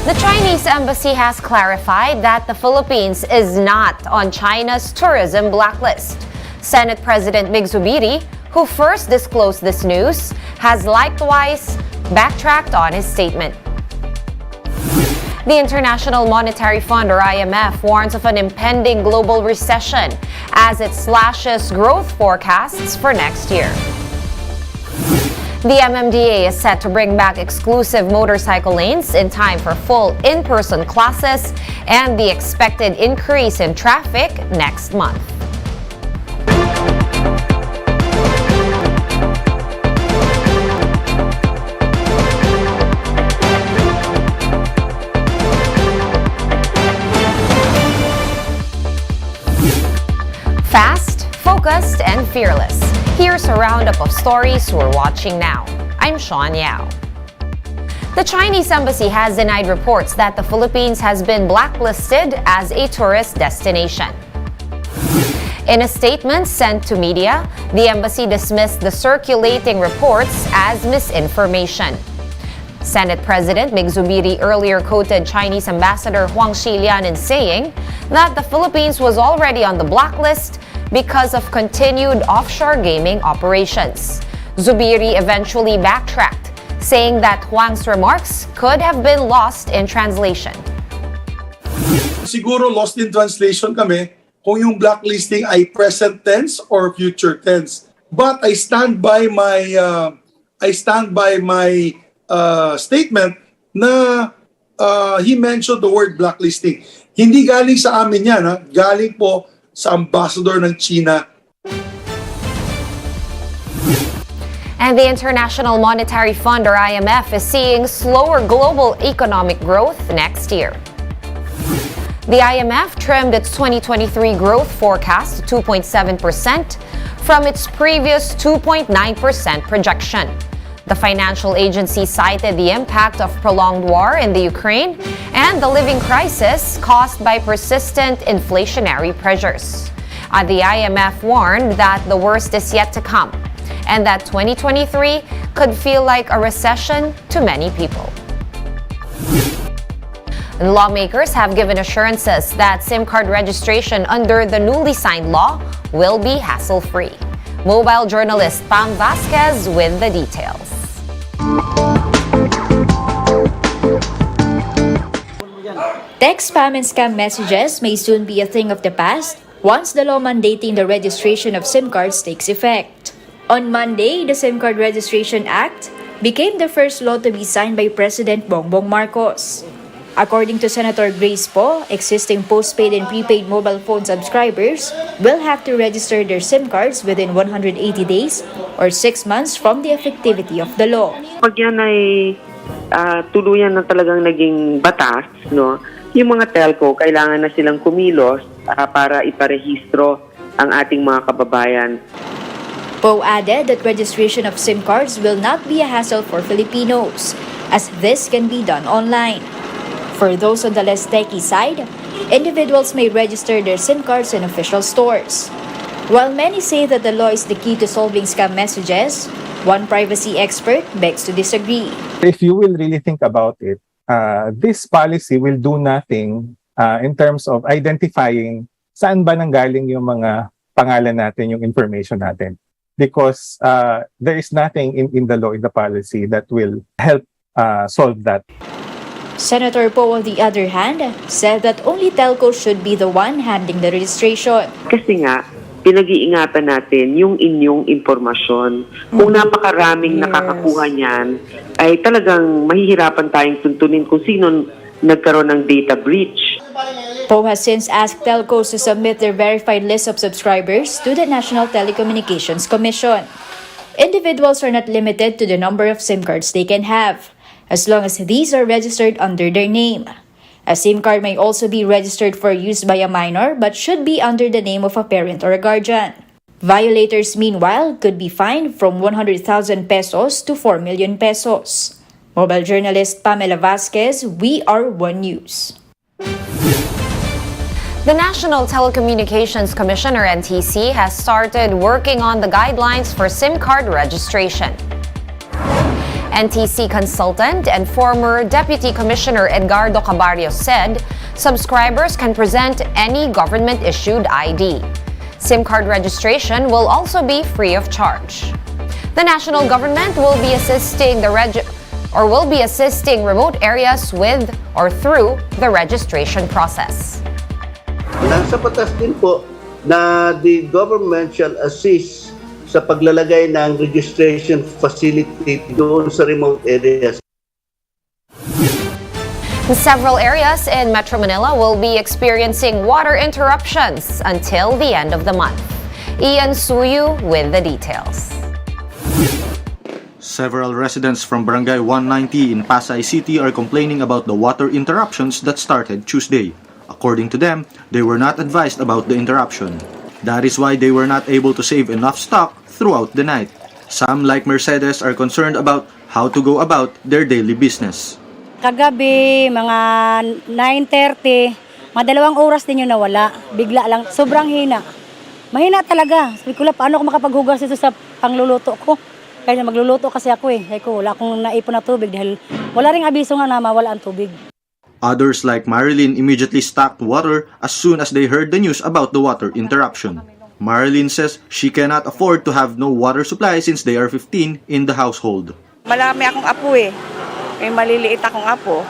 The Chinese embassy has clarified that the Philippines is not on China's tourism blacklist. Senate President Mig Zubiri, who first disclosed this news, has likewise backtracked on his statement. The International Monetary Fund, or IMF, warns of an impending global recession as it slashes growth forecasts for next year. The MMDA is set to bring back exclusive motorcycle lanes in time for full in-person classes and the expected increase in traffic next month. Fast, focused, and fearless. Here's a roundup of stories we're watching now. I'm Sean Yao. The Chinese embassy has denied reports that the Philippines has been blacklisted as a tourist destination. In a statement sent to media, the embassy dismissed the circulating reports as misinformation. Senate President Mig Zubiri earlier quoted Chinese Ambassador Huang Xilian in saying that the Philippines was already on the blacklist because of continued offshore gaming operations. Zubiri eventually backtracked, saying that Huang's remarks could have been lost in translation. Siguro lost in translation kami kung yung blacklisting ay present tense or future tense. But I stand by my statement na he mentioned the word blacklisting. Hindi galing sa amin yan, ha? Galing po sa ambassador ng China. And the International Monetary Fund, or IMF, is seeing slower global economic growth next year. The IMF trimmed its 2023 growth forecast to 2.7% from its previous 2.9% projection. The financial agency cited the impact of prolonged war in the Ukraine and the living crisis caused by persistent inflationary pressures. The IMF warned that the worst is yet to come and that 2023 could feel like a recession to many people. Lawmakers have given assurances that SIM card registration under the newly signed law will be hassle-free. Mobile journalist Pam Vasquez with the details. Text spam and scam messages may soon be a thing of the past once the law mandating the registration of SIM cards takes effect. On Monday, the SIM Card Registration Act became the first law to be signed by President Bongbong Marcos. According to Senator Grace Poe, existing postpaid and prepaid mobile phone subscribers will have to register their SIM cards within 180 days or 6 months from the effectivity of the law. Pag yan ay tuluyan na talagang naging batas, no, yung mga telco, kailangan na silang kumilos para iparehistro ang ating mga kababayan. Poe added that registration of SIM cards will not be a hassle for Filipinos, as this can be done online. For those on the less techy side, individuals may register their SIM cards in official stores. While many say that the law is the key to solving scam messages, one privacy expert begs to disagree. If you will really think about it, this policy will do nothing in terms of identifying saan ba nanggaling yung mga pangalan natin, yung information natin. Because there is nothing in the law, in the policy, that will help solve that. Senator Poe, on the other hand, said that only telcos should be the one handling the registration. Kasi nga, pinag-iingatan natin yung inyong impormasyon. Kung napakaraming nakakakuha niyan, ay talagang mahihirapan tayong tuntunin kung sino nagkaroon ng data breach. Poe has since asked telcos to submit their verified list of subscribers to the National Telecommunications Commission. Individuals are not limited to the number of SIM cards they can have, as long as these are registered under their name. A SIM card may also be registered for use by a minor but should be under the name of a parent or a guardian. Violators, meanwhile, could be fined from 100,000 pesos to 4 million pesos. Mobile journalist Pamela Vasquez, We Are One News. The National Telecommunications Commission, or NTC, has started working on the guidelines for SIM card registration. NTC consultant and former Deputy Commissioner Edgardo Cabarrios said subscribers can present any government-issued ID. SIM card registration will also be free of charge. The national government will be assisting remote areas with or through the registration process. Nasa batas din po na the government shall assist sa paglalagay ng registration facility doon sa remote areas. Several areas in Metro Manila will be experiencing water interruptions until the end of the month. Ian Suyu with the details. Several residents from Barangay 190 in Pasay City are complaining about the water interruptions that started Tuesday. According to them, they were not advised about the interruption. That is why they were not able to save enough stock throughout the night. Some, like Mercedes, are concerned about how to go about their daily business. Kagabi, mga 9:30, mga 2 oras din yung nawala. Bigla lang, sobrang hina. Mahina talaga. Sabi ko, paano ako makapaghugas ito sa pangluluto ko? Kaya magluluto kasi ako eh. Kaya ko, wala akong naipon na tubig dahil wala ring abiso nga na mawala ang tubig. Others like Marilyn immediately stocked water as soon as they heard the news about the water interruption. Marilyn says she cannot afford to have no water supply since they are 15 in the household. Marami akong apo eh. May maliliit akong apo.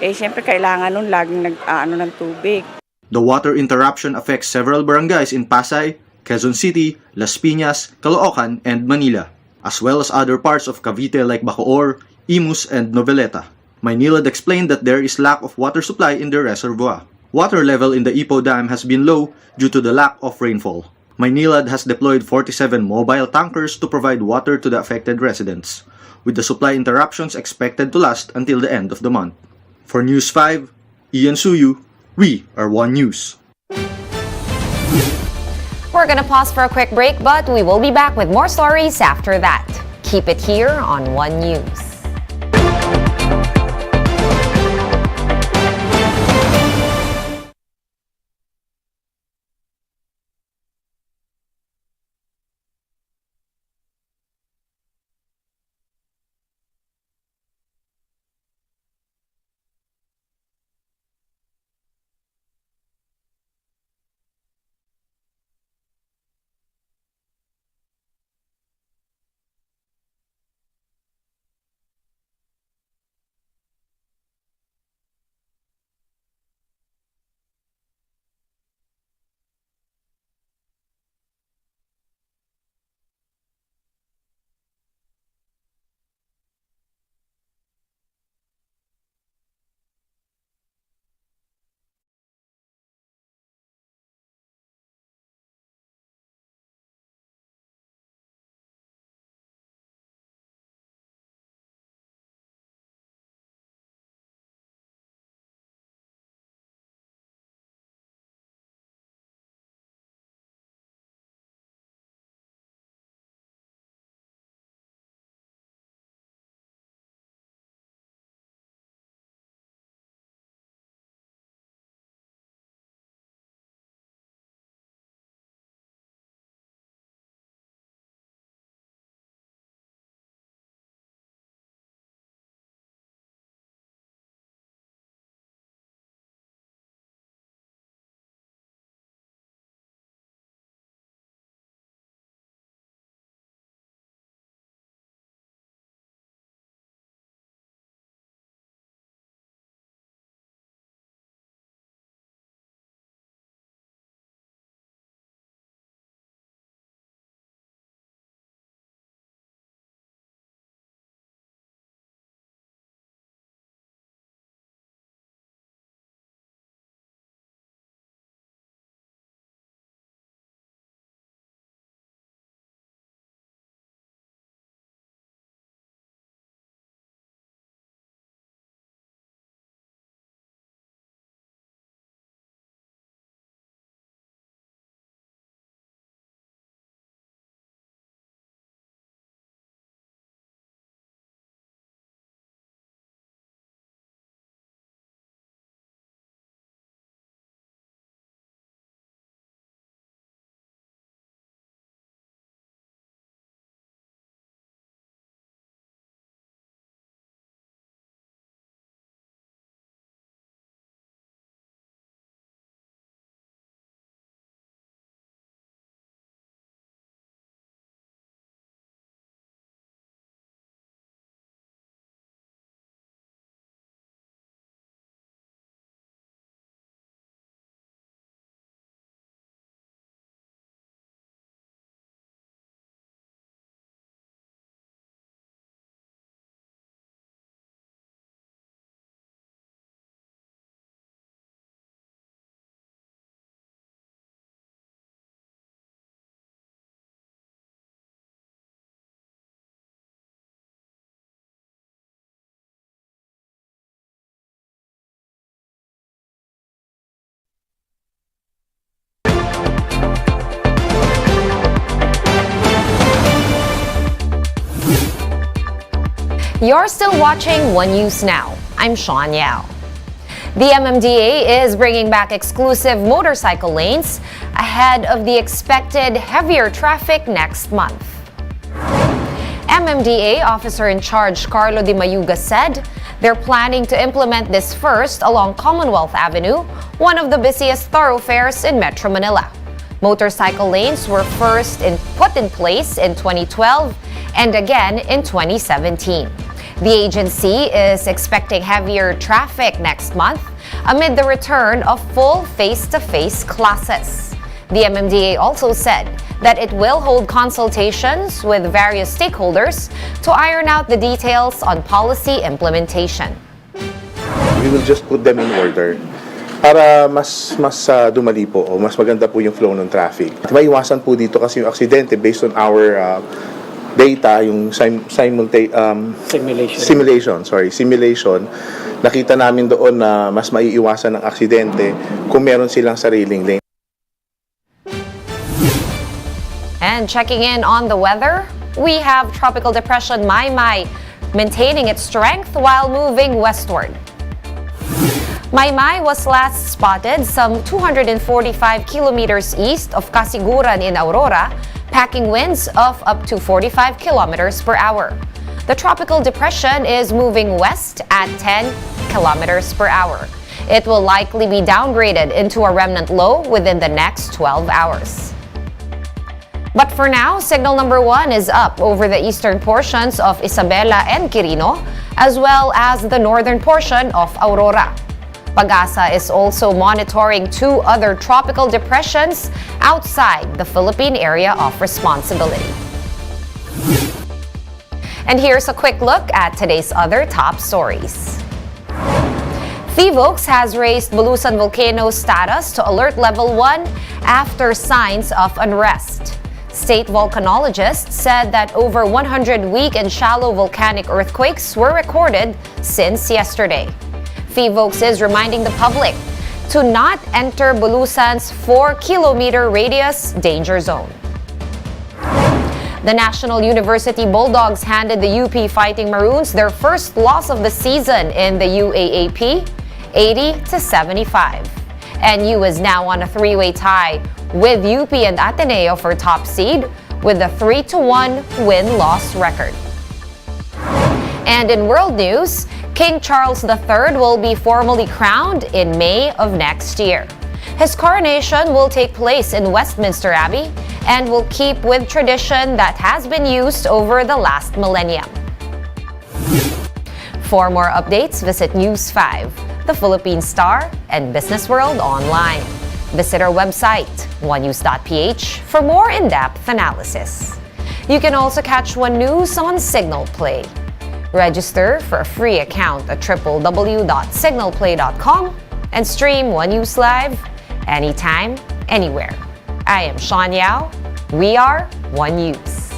Eh siyempre kailangan nun laging ng tubig. The water interruption affects several barangays in Pasay, Quezon City, Las Piñas, Caloocan, and Manila, as well as other parts of Cavite like Bacoor, Imus, and Noveleta. Maynilad explained that there is lack of water supply in the reservoir. Water level in the Ipo Dam has been low due to the lack of rainfall. Maynilad has deployed 47 mobile tankers to provide water to the affected residents, with the supply interruptions expected to last until the end of the month. For News 5, Ian Suyu, we are One News. We're gonna pause for a quick break, but we will be back with more stories after that. Keep it here on One News. You're still watching One News Now. I'm Sean Yao. The MMDA is bringing back exclusive motorcycle lanes ahead of the expected heavier traffic next month. MMDA officer in charge Carlo Di Mayuga said they're planning to implement this first along Commonwealth Avenue, one of the busiest thoroughfares in Metro Manila. Motorcycle lanes were first put in place in 2012 and again in 2017. The agency is expecting heavier traffic next month amid the return of full face-to-face classes. The MMDA also said that it will hold consultations with various stakeholders to iron out the details on policy implementation. We will just put them in order para mas dumali po o mas maganda po yung flow ng traffic. Maiwasan po dito kasi yung aksidente based on our data, yung simulation, nakita namin doon na mas maiiwasan ng aksidente kung meron silang sariling lane. And checking in on the weather, we have Tropical Depression Maymay maintaining its strength while moving westward. Maymay was last spotted some 245 kilometers east of Casiguran in Aurora, packing winds of up to 45 kilometers per hour. The tropical depression is moving west at 10 kilometers per hour. It will likely be downgraded into a remnant low within the next 12 hours. But for now, signal number 1 is up over the eastern portions of Isabela and Quirino, as well as the northern portion of Aurora. Pag-asa is also monitoring 2 other tropical depressions outside the Philippine area of responsibility. And here's a quick look at today's other top stories. Oaks has raised Bulusan volcano status to alert level 1 after signs of unrest. State volcanologists said that over 100 weak and shallow volcanic earthquakes were recorded since yesterday. Oaks is reminding the public to not enter Bulusan's 4-kilometer radius danger zone. The National University Bulldogs handed the UP Fighting Maroons their first loss of the season in the UAAP, 80-75. NU is now on a 3-way tie with UP and Ateneo for top seed with a 3-1 win-loss record. And in world news, King Charles III will be formally crowned in May of next year. His coronation will take place in Westminster Abbey and will keep with tradition that has been used over the last millennium. For more updates, visit News 5, the Philippine Star, and Business World online. Visit our website, onenews.ph, for more in-depth analysis. You can also catch One News on Signal Play. Register for a free account at www.signalplay.com and stream One News Live anytime, anywhere. I am Sean Yao. We are One News.